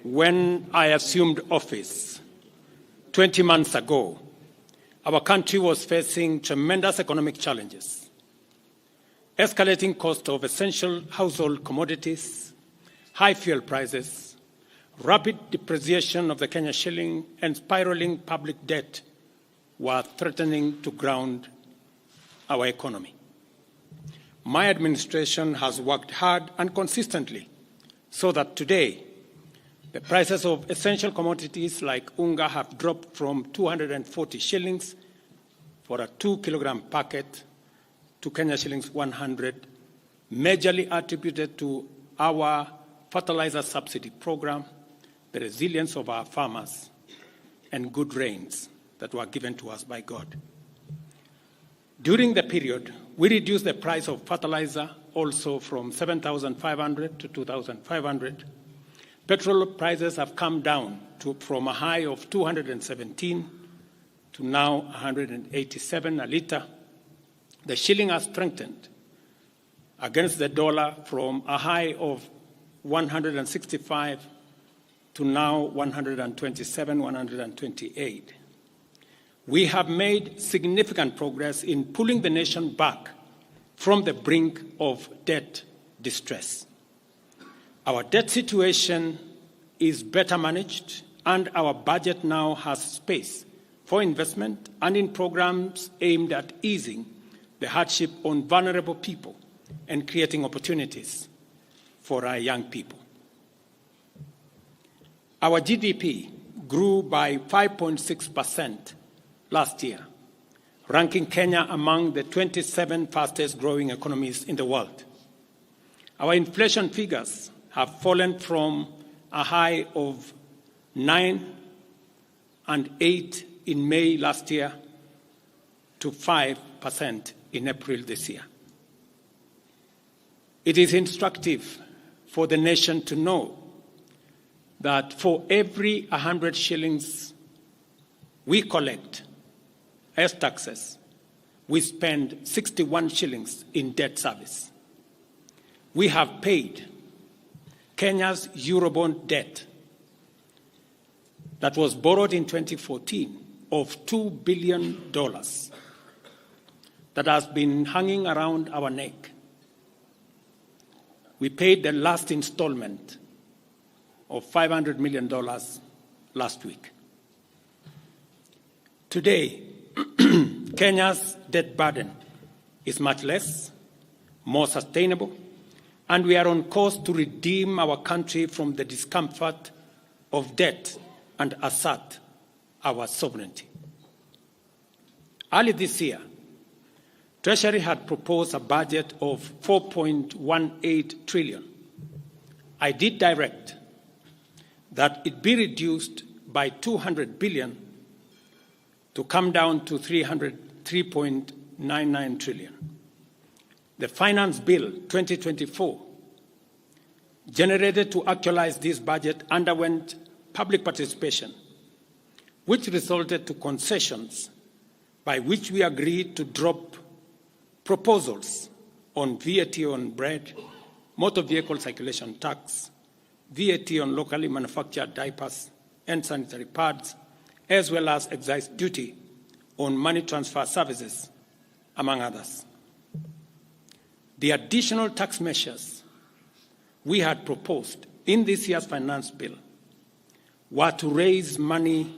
When I assumed office 20 months ago, our country was facing tremendous economic challenges, escalating cost of essential household commodities, high fuel prices, rapid depreciation of the Kenyan shilling, and spiraling public debt were threatening to ground our economy. My administration has worked hard and consistently so that today the prices of essential commodities like unga have dropped from 240 shillings for a 2-kilogram packet to Kenya shillings 100, majorly attributed to our fertilizer subsidy program, the resilience of our farmers, and good rains that were given to us by God. During the period, we reduced the price of fertilizer also from 7,500 to 2,500. Petrol prices have come down from a high of 217 to now 187 a litre. The shilling has strengthened against the dollar from a high of 165 to now 127, 128. We have made significant progress in pulling the nation back from the brink of debt distress. Our debt situation is better managed, and our budget now has space for investment and in programs aimed at easing the hardship on vulnerable people and creating opportunities for our young people. Our GDP grew by 5.6% last year, ranking Kenya among the 27 fastest growing economies in the world. Our inflation figures have fallen from a high of 9 and 8 in May last year to 5% in April this year. It is instructive for the nation to know that for every 100 shillings we collect as taxes, we spend 61 shillings in debt service. We have paid Kenya's Eurobond debt that was borrowed in 2014 of $2 billion that has been hanging around our neck. We paid the last installment of $500 million last week. Today, Kenya's debt burden is much less, more sustainable, and we are on course to redeem our country from the discomfort of debt and assert our sovereignty. Early this year, Treasury had proposed a budget of 4.18 trillion. I did direct that it be reduced by 200 billion to come down to 3.99 trillion. The Finance Bill 2024, generated to actualize this budget, underwent public participation, which resulted to concessions by which we agreed to drop proposals on VAT on bread, motor vehicle circulation tax, VAT on locally manufactured diapers and sanitary pads, as well as excise duty on money transfer services, among others. The additional tax measures we had proposed in this year's finance bill were to raise money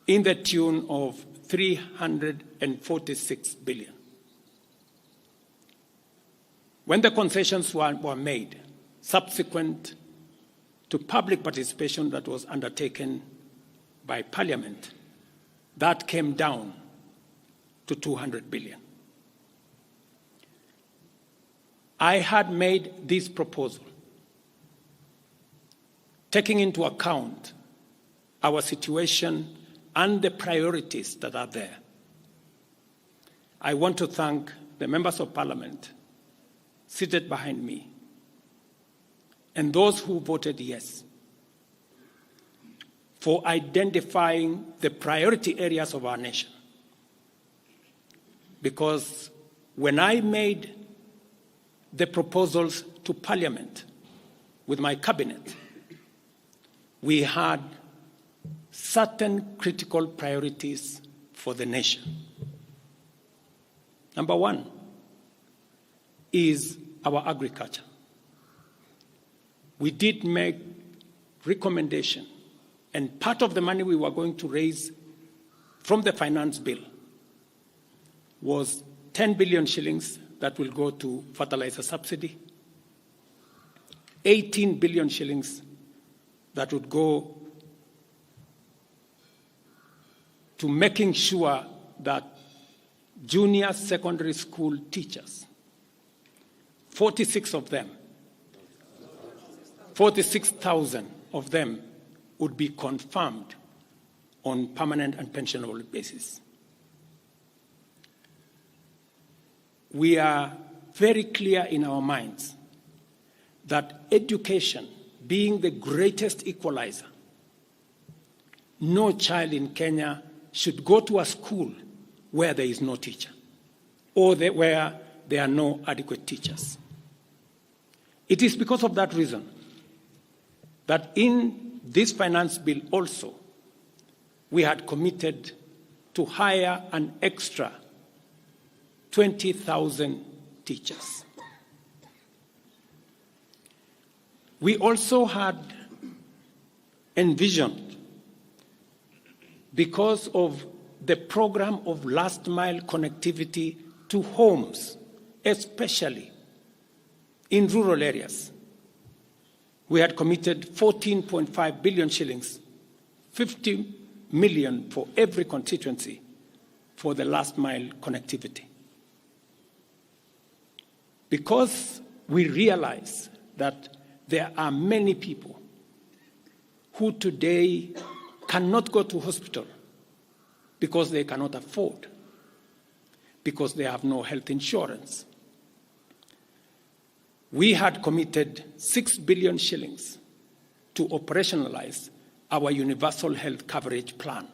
in the tune of 346 billion. When the concessions were made, subsequent to public participation that was undertaken by Parliament, that came down to 200 billion. I had made this proposal taking into account our situation and the priorities that are there. I want to thank the members of Parliament seated behind me and those who voted yes for identifying the priority areas of our nation. Because when I made the proposals to Parliament with my cabinet, we had certain critical priorities for the nation. Number one is our agriculture. We did make recommendation, and part of the money we were going to raise from the finance bill was 10 billion shillings that will go to fertilizer subsidy, 18 billion shillings that would go to making sure that junior secondary school teachers, 46,000 of them would be confirmed on permanent and pensionable basis. We are very clear in our minds that education being the greatest equalizer, no child in Kenya should go to a school where there is no teacher or where there are no adequate teachers. It is because of that reason that in this finance bill also, we had committed to hire an extra 20,000 teachers. We also had envisioned, because of the program of last mile connectivity to homes, especially in rural areas, we had committed 14.5 billion shillings, 50 million for every constituency for the last mile connectivity. Because we realize that there are many people who today cannot go to hospital because they cannot afford, because they have no health insurance. We had committed 6 billion shillings to operationalize our universal health coverage plan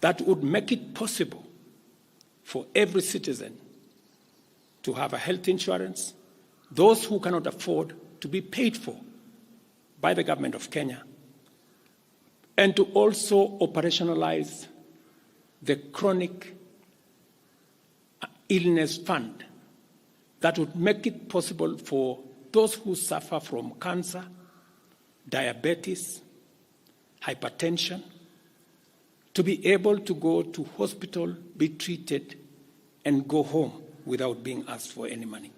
that would make it possible for every citizen to have a health insurance, those who cannot afford to be paid for by the government of Kenya, and to also operationalize the chronic illness fund that would make it possible for those who suffer from cancer, diabetes, hypertension, to be able to go to hospital, be treated, and go home without being asked for any money.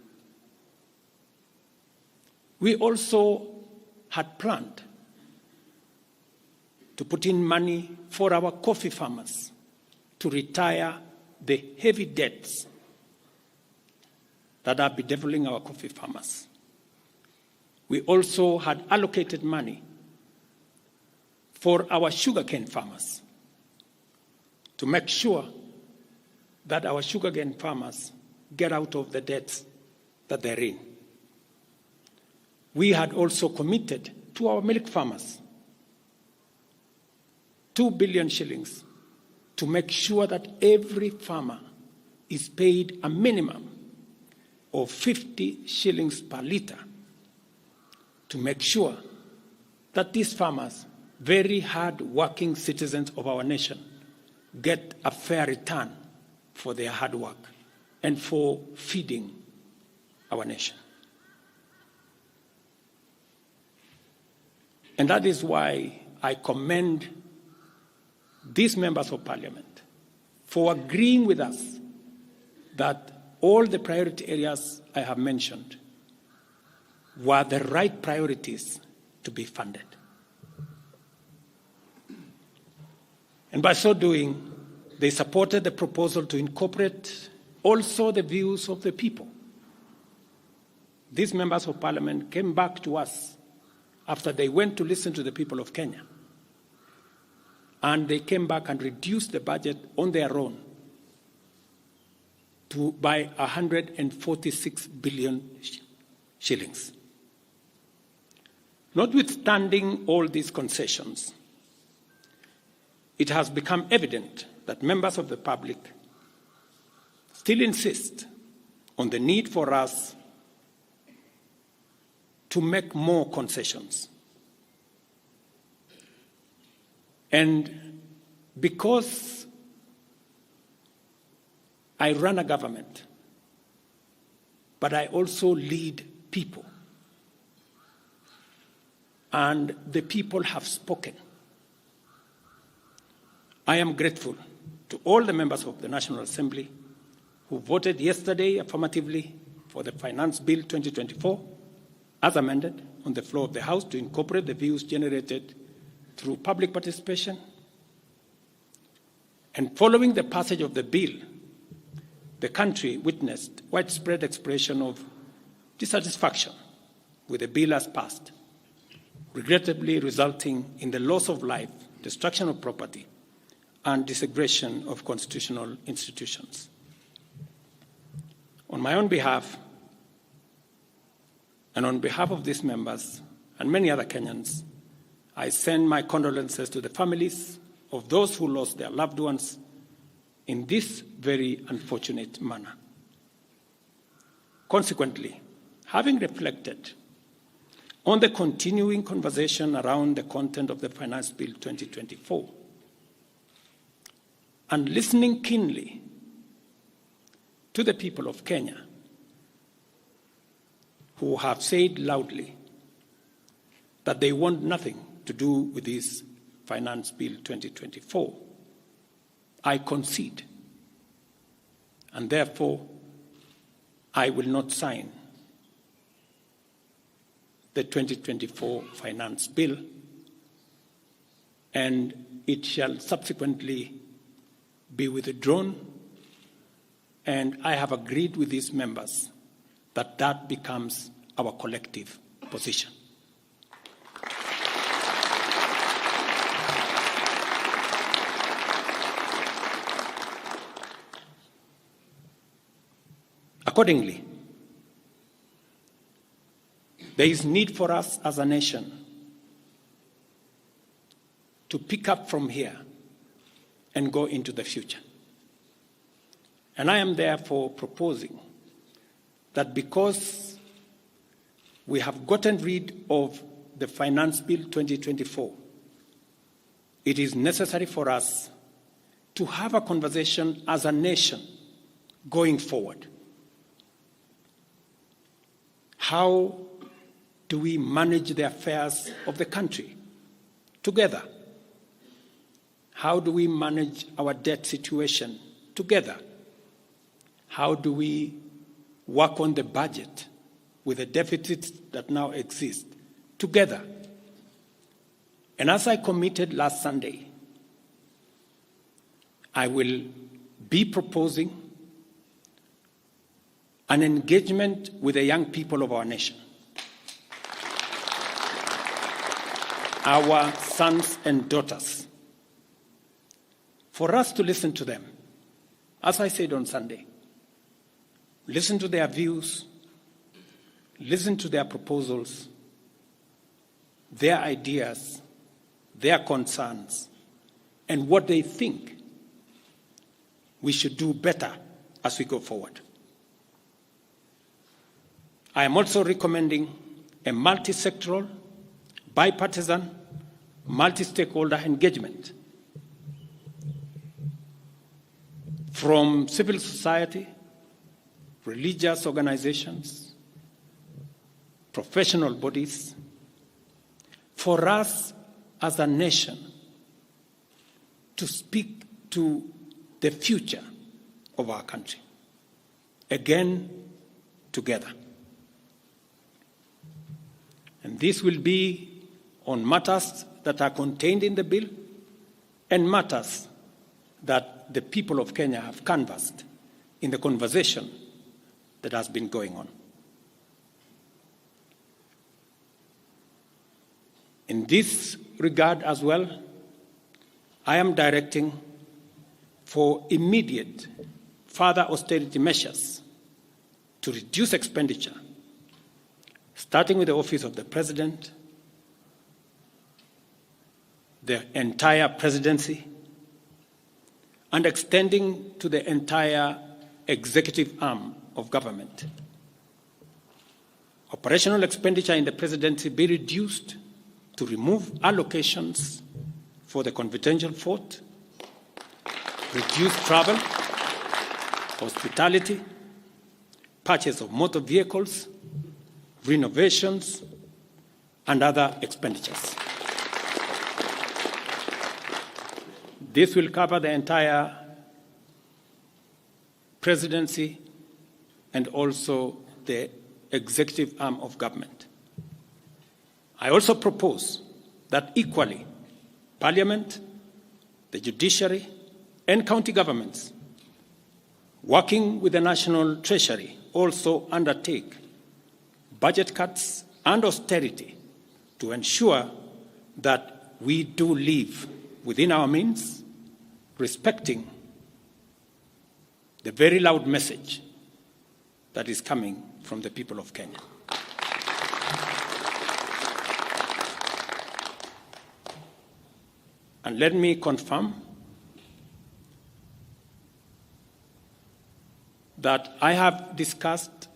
We also had planned to put in money for our coffee farmers to retire the heavy debts that are bedeviling our coffee farmers. We also had allocated money for our sugarcane farmers to make sure that our sugarcane farmers get out of the debts that they're in. We had also committed to our milk farmers 2 billion shillings to make sure that every farmer is paid a minimum of 50 shillings per litre, to make sure that these farmers, very hard-working citizens of our nation, get a fair return for their hard work and for feeding our nation. And that is why I commend these members of parliament for agreeing with us that all the priority areas I have mentioned were the right priorities to be funded. And by so doing, they supported the proposal to incorporate also the views of the people. These members of parliament came back to us after they went to listen to the people of Kenya. And they came back and reduced the budget on their own by 146 billion shillings. Notwithstanding all these concessions, it has become evident that members of the public still insist on the need for us to make more concessions. And because I run a government, but I also lead people, and the people have spoken, I am grateful to all the members of the National Assembly who voted yesterday affirmatively for the Finance Bill 2024 as amended on the floor of the House to incorporate the views generated through public participation. And following the passage of the bill, the country witnessed widespread expression of dissatisfaction with the bill as passed, regrettably resulting in the loss of life, destruction of property, and disintegration of constitutional institutions. On my own behalf, and on behalf of these members and many other Kenyans, I send my condolences to the families of those who lost their loved ones in this very unfortunate manner. Consequently, having reflected on the continuing conversation around the content of the Finance Bill 2024, and listening keenly to the people of Kenya who have said loudly that they want nothing to do with this Finance Bill 2024, I concede, and therefore I will not sign the 2024 Finance Bill, and it shall subsequently be withdrawn, and I have agreed with these members that that becomes our collective position. Accordingly, there is need for us as a nation to pick up from here and go into the future. And I am therefore proposing that because we have gotten rid of the Finance Bill 2024, it is necessary for us to have a conversation as a nation going forward. How do we manage the affairs of the country together? How do we manage our debt situation together? How do we work on the budget with the deficits that now exist together? And as I committed last Sunday, I will be proposing an engagement with the young people of our nation, our sons and daughters, for us to listen to them. As I said on Sunday, listen to their views, listen to their proposals, their ideas, their concerns, and what they think we should do better as we go forward. I am also recommending a multi-sectoral, bipartisan, multi-stakeholder engagement from civil society, religious organizations, professional bodies, for us as a nation to speak to the future of our country, again, together. And this will be on matters that are contained in the bill and matters that the people of Kenya have canvassed in the conversation that has been going on. In this regard as well, I am directing for immediate further austerity measures to reduce expenditure, starting with the Office of the President, the entire presidency, and extending to the entire executive arm of government. Operational expenditure in the presidency be reduced to remove allocations for the confidential fort, reduced travel, hospitality, purchase of motor vehicles, renovations, and other expenditures. This will cover the entire presidency and also the executive arm of government. I also propose that equally, Parliament, the judiciary, and county governments, working with the National Treasury, also undertake budget cuts and austerity to ensure that we do live within our means, respecting the very loud message that is coming from the people of Kenya. And let me confirm that I have discussed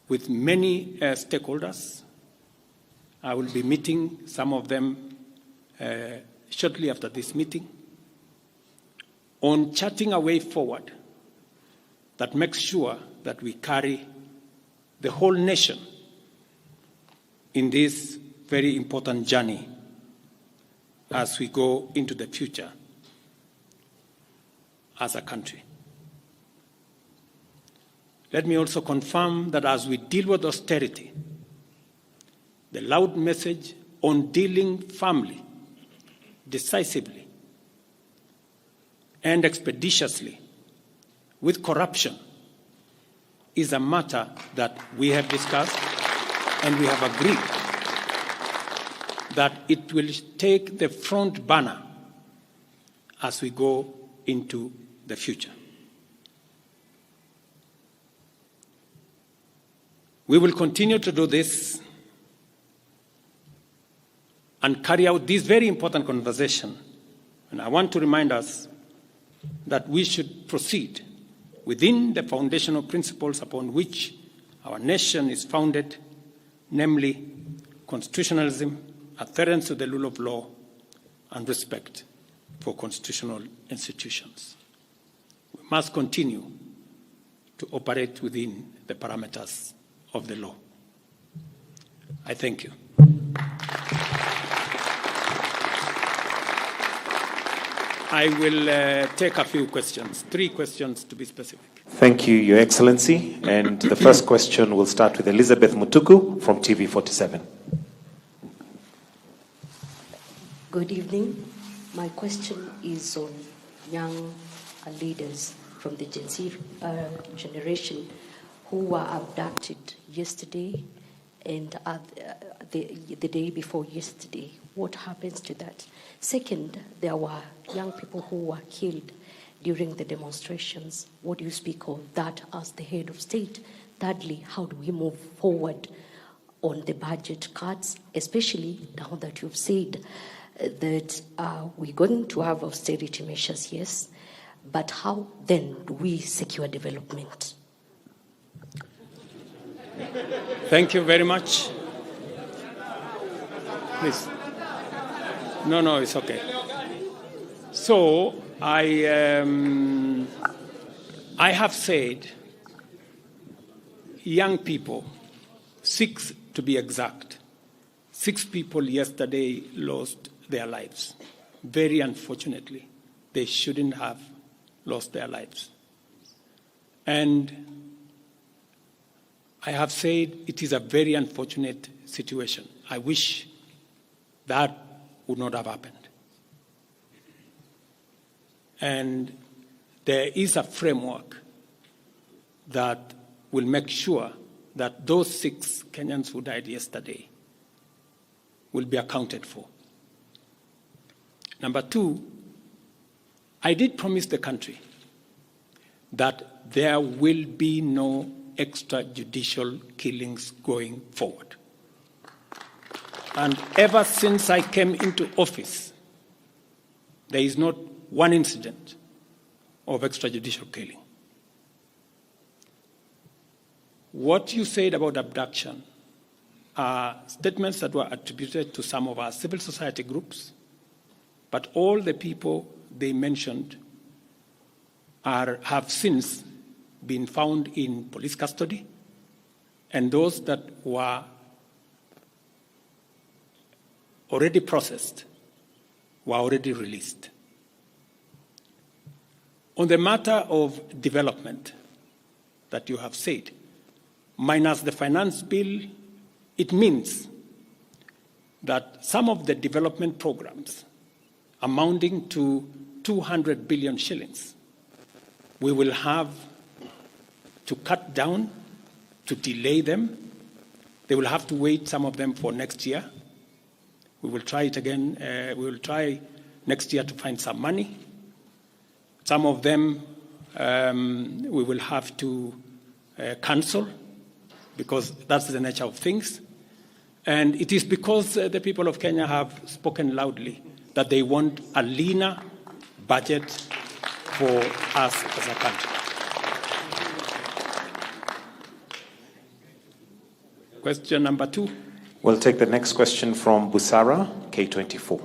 with many stakeholders. I will be meeting some of them shortly after this meeting on charting a way forward that makes sure that we carry the whole nation in this very important journey as we go into the future as a country. Let me also confirm that as we deal with austerity, the loud message on dealing firmly, decisively, and expeditiously with corruption is a matter that we have discussed and we have agreed that it will take the front burner as we go into the future. We will continue to do this and carry out this very important conversation. And I want to remind us that we should proceed within the foundational principles upon which our nation is founded, namely constitutionalism, adherence to the rule of law, and respect for constitutional institutions. We must continue to operate within the parameters of the law. I thank you. I will take a few questions, 3 questions to be specific. Thank you, Your Excellency. And the first question will start with Elizabeth Mutuku from TV47. Good evening. My question is on young leaders from the Gen Z generation who were abducted yesterday and the day before yesterday. What happens to that? Second, there were young people who were killed during the demonstrations. What do you speak of that as the head of state? Thirdly, how do we move forward on the budget cuts, especially now that you've said that we're going to have austerity measures, yes, but how then do we secure development? Thank you very much. Please. No, it's okay. So I have said young people, 6 to be exact, 6 people yesterday lost their lives. Very unfortunately, they shouldn't have lost their lives. And I have said it is a very unfortunate situation. I wish that would not have happened. And there is a framework that will make sure that those 6 Kenyans who died yesterday will be accounted for. Number 2, I did promise the country that there will be no extrajudicial killings going forward. And ever since I came into office, there is not one incident of extrajudicial killing. What you said about abduction are statements that were attributed to some of our civil society groups But all the people they mentioned have since been found in police custody, and those that were already processed were already released. On the matter of development that you have said, minus the finance bill, it means that some of the development programs amounting to 200 billion shillings, we will have to cut down, to delay them. They will have to wait, some of them, for next year. We will try it again. We will try next year to find some money. Some of them we will have to cancel, because that's the nature of things. And it is because the people of Kenya have spoken loudly that they want a leaner budget for us as a country. Question number 2. We'll take the next question from Busara, K24.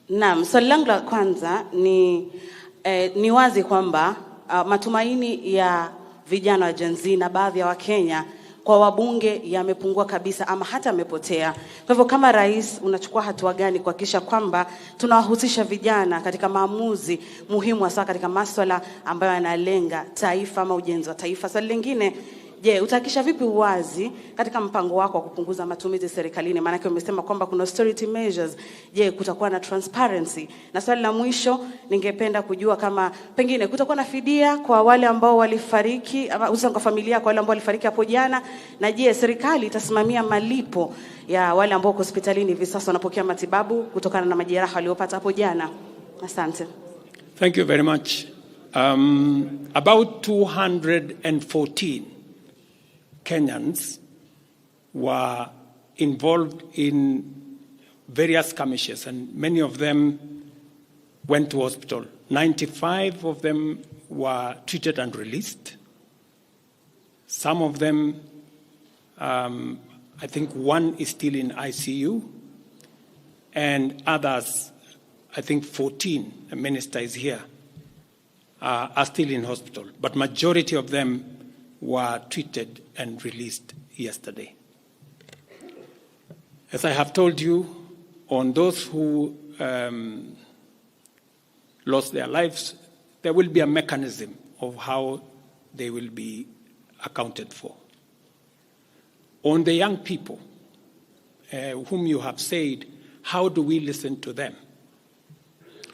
Naam, swali langu la kwanza ni wazi kwamba matumaini ya vijana wa Gen Z na baadhi ya Wakenya kwa wabunge yamepungua kabisa ama hata yamepotea. Kwa hivyo kama rais unachukua hatua gani kuhakikisha kwamba tunawahusisha vijana katika maamuzi muhimu hasa katika masuala ambayo yanalenga taifa ama ujenzi wa taifa? Swali lingine, je, utahakikisha vipi uwazi katika mpango wako wa kupunguza matumizi serikalini? Maana yake umesema kwamba kuna austerity measures. Je, kutakuwa na transparency? Na swali la mwisho, ningependa kujua kama pengine kutakuwa na fidia kwa wale ambao walifariki, hususan kwa familia kwa wale ambao walifariki hapo jana, na je, serikali itasimamia malipo ya wale ambao wako hospitalini hivi sasa wanapokea matibabu kutokana na majeraha waliopata hapo jana? Asante. Thank you very much. About 214 Kenyans were involved in various skirmishes, and many of them went to hospital. 95 of them were treated and released. Some of them, I think one is still in ICU, and others, I think 14, the minister is here, are still in hospital. But majority of them were treated and released yesterday. As I have told you, on those who lost their lives, there will be a mechanism of how they will be accounted for. On the young people whom you have said, how do we listen to them?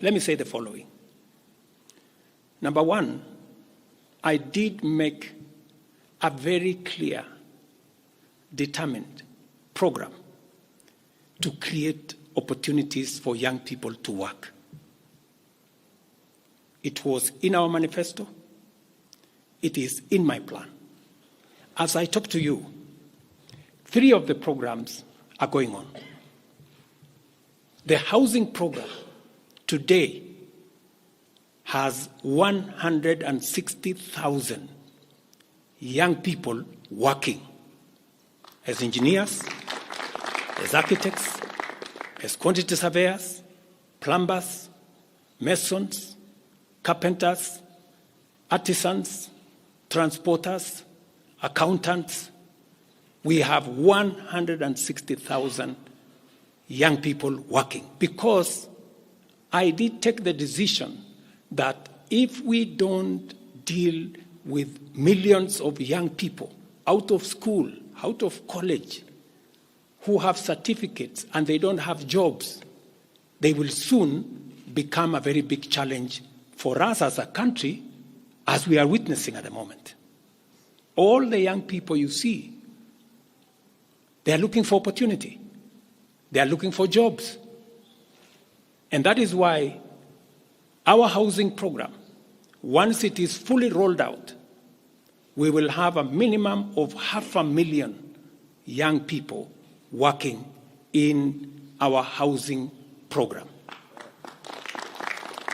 Let me say the following. Number one, I did make a very clear, determined program to create opportunities for young people to work. It was in our manifesto. It is in my plan. As I talk to you, 3 of the programs are going on. The housing program today has 160,000 young people working as engineers, as architects, as quantity surveyors, plumbers, masons, carpenters, artisans, transporters, accountants. We have 160,000 young people working, because I did take the decision that if we don't deal with millions of young people out of school, out of college, who have certificates and they don't have jobs, they will soon become a very big challenge for us as a country, as we are witnessing at the moment. All the young people you see, they are looking for opportunity. They are looking for jobs. And that is why our housing program, once it is fully rolled out, we will have a minimum of 500,000 young people working in our housing program.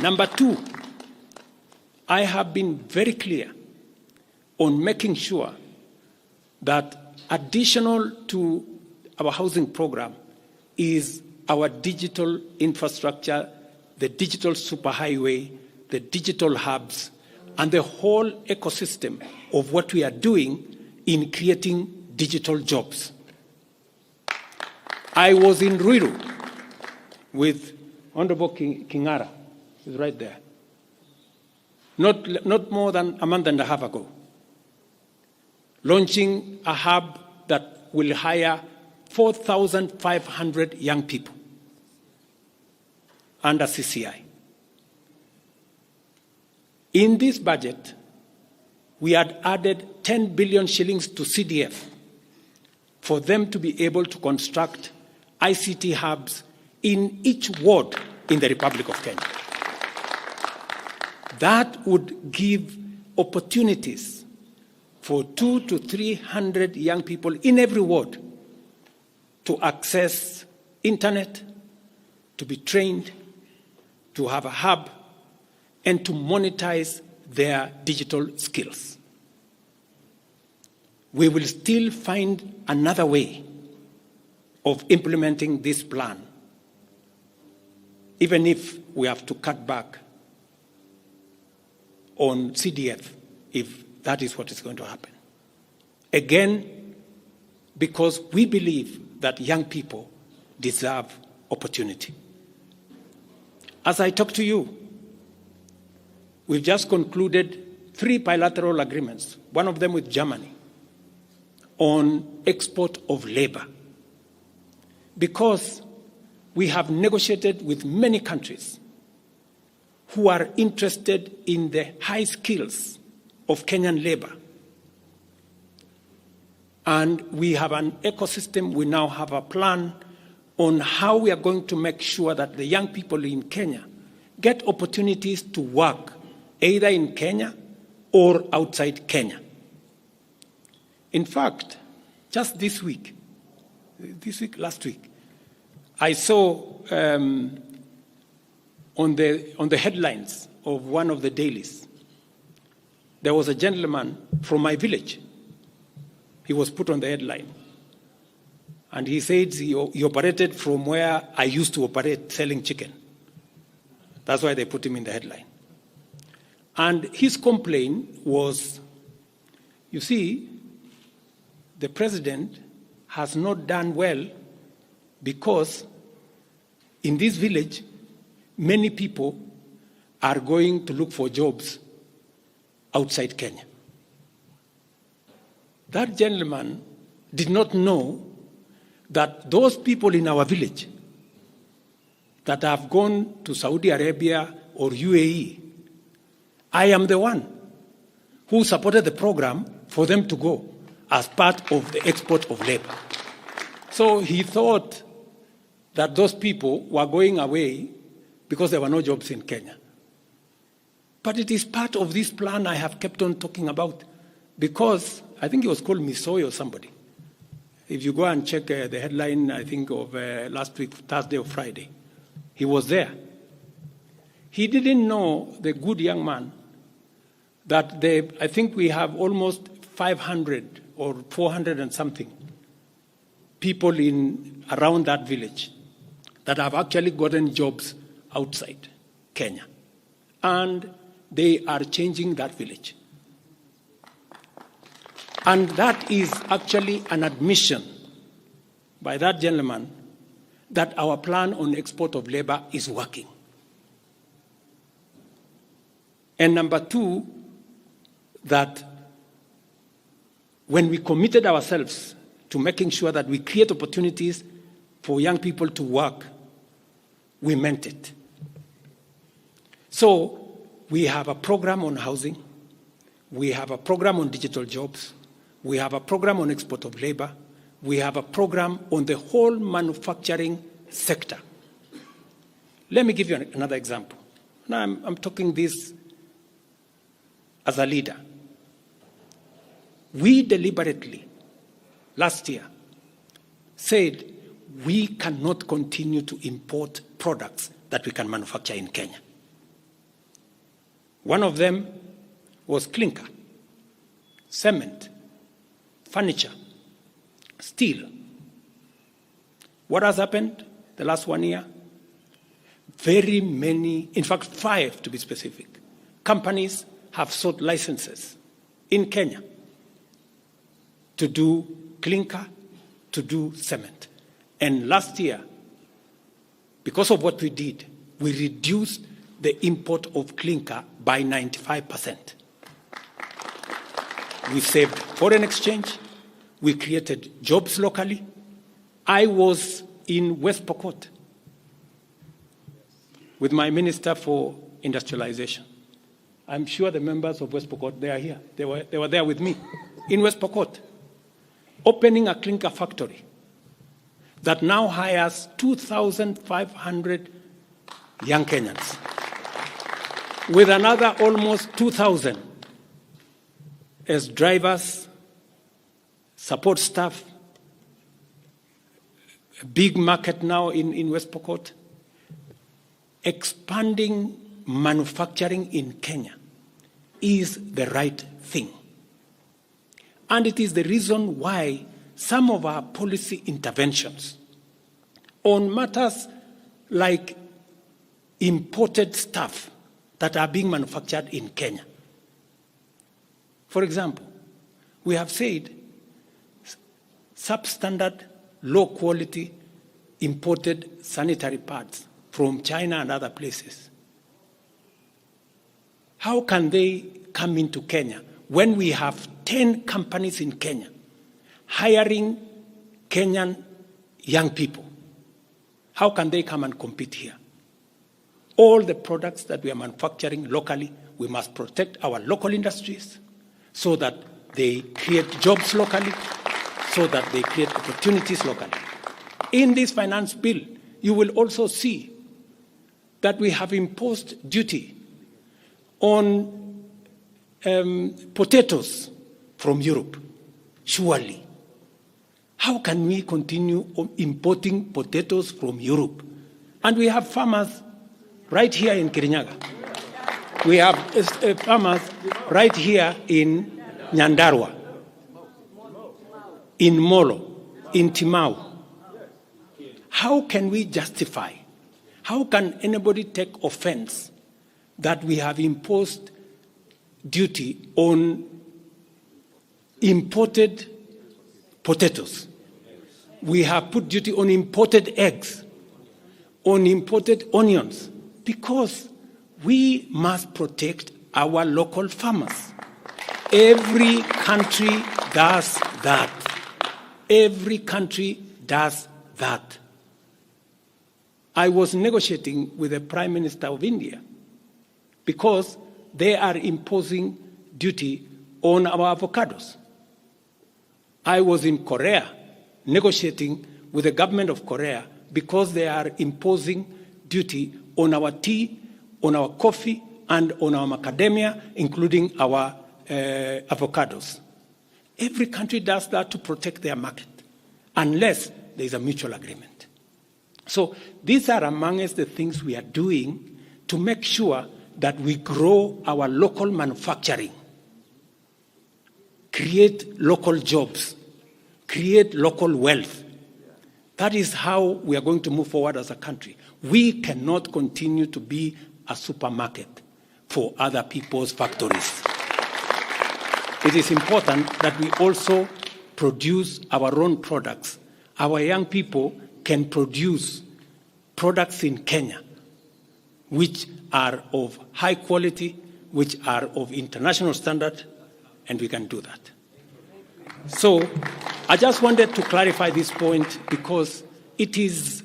Number 2, I have been very clear on making sure that additional to our housing program is our digital infrastructure, the digital superhighway, the digital hubs, and the whole ecosystem of what we are doing in creating digital jobs. I was in Ruiru with Honorable Kingara, who's right there, not more than a month and a half ago, launching a hub that will hire 4,500 young people under CCI. In this budget, we had added 10 billion shillings to CDF for them to be able to construct ICT hubs in each ward in the Republic of Kenya. That would give opportunities for 200 to 300 young people in every ward to access internet, to be trained, to have a hub, and to monetize their digital skills. We will still find another way of implementing this plan, even if we have to cut back on CDF, if that is what is going to happen. Again, because we believe that young people deserve opportunity. As I talk to you, we've just concluded 3 bilateral agreements, one of them with Germany, on export of labor. Because we have negotiated with many countries who are interested in the high skills of Kenyan labor. And we have an ecosystem, we now have a plan on how we are going to make sure that the young people in Kenya get opportunities to work either in Kenya or outside Kenya. In fact, just last week, I saw on the headlines of one of the dailies, there was a gentleman from my village. He was put on the headline. And he said he operated from where I used to operate selling chicken. That's why they put him in the headline. And his complaint was, you see, the president has not done well because in this village, many people are going to look for jobs outside Kenya. That gentleman did not know that those people in our village that have gone to Saudi Arabia or UAE, I am the one who supported the program for them to go as part of the export of labor. So he thought that those people were going away because there were no jobs in Kenya. But it is part of this plan I have kept on talking about, because I think it was called Misoy or somebody. If you go and check the headline, I think of last week, Thursday or Friday, he was there. He didn't know, the good young man, that I think we have almost 500 or 400 and something people around that village that have actually gotten jobs outside Kenya. And they are changing that village. And that is actually an admission by that gentleman that our plan on export of labor is working. And number two, that when we committed ourselves to making sure that we create opportunities for young people to work, we meant it. So we have a program on housing, we have a program on digital jobs, we have a program on export of labor, we have a program on the whole manufacturing sector. Let me give you another example. Now I'm talking this as a leader. We deliberately, last year, said we cannot continue to import products that we can manufacture in Kenya. One of them was clinker, cement, furniture, steel. What has happened? the last 1 year, very many, in fact 5 to be specific, companies have sought licenses in Kenya to do clinker, to do cement. And last year, because of what we did, we reduced the import of clinker by 95%. We saved foreign exchange. We created jobs locally. I was in West Pokot with my Minister for Industrialization. I'm sure the members of West Pokot, they are here. They were there with me in West Pokot, opening a clinker factory that now hires 2,500 young Kenyans, with another almost 2,000 as drivers, support staff, a big market now in West Pokot, expanding manufacturing in Kenya is the right thing. And it is the reason why some of our policy interventions on matters like imported stuff that are being manufactured in Kenya. For example, we have said substandard, low-quality imported sanitary pads from China and other places. How can they come into Kenya when we have 10 companies in Kenya hiring Kenyan young people? How can they come and compete here? All the products that we are manufacturing locally, we must protect our local industries so that they create jobs locally, so that they create opportunities locally. In this finance bill, you will also see that we have imposed duty on potatoes from Europe. Surely, how can we continue importing potatoes from Europe? And we have farmers right here in Kirinyaga. We have farmers right here in Nyandarua, in Molo, in Timau. How can we justify? How can anybody take offense that we have imposed duty on imported potatoes? We have put duty on imported eggs, on imported onions, because we must protect our local farmers. Every country does that. Every country does that. I was negotiating with the Prime Minister of India because they are imposing duty on our avocados. I was in Korea negotiating with the government of Korea because they are imposing duty on our tea, on our coffee, and on our macadamia, including our avocados. Every country does that to protect their market, unless there is a mutual agreement. So these are amongst the things we are doing to make sure that we grow our local manufacturing, create local jobs, create local wealth. That is how we are going to move forward as a country. We cannot continue to be a supermarket for other people's factories. It is important that we also produce our own products. Our young people can produce products in Kenya which are of high quality, which are of international standard, and we can do that. So I just wanted to clarify this point because it is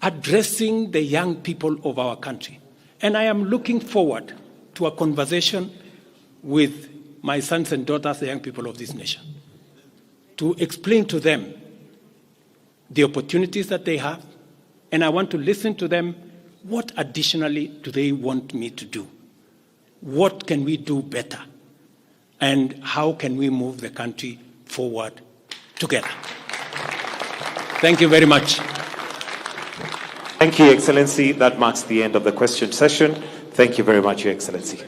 addressing the young people of our country. And I am looking forward to a conversation with my sons and daughters, the young people of this nation, to explain to them the opportunities that they have, and I want to listen to them. What additionally do they want me to do? What can we do better? And how can we move the country forward together? Thank you very much. Thank you, Excellency. That marks the end of the question session. Thank you very much, Your Excellency.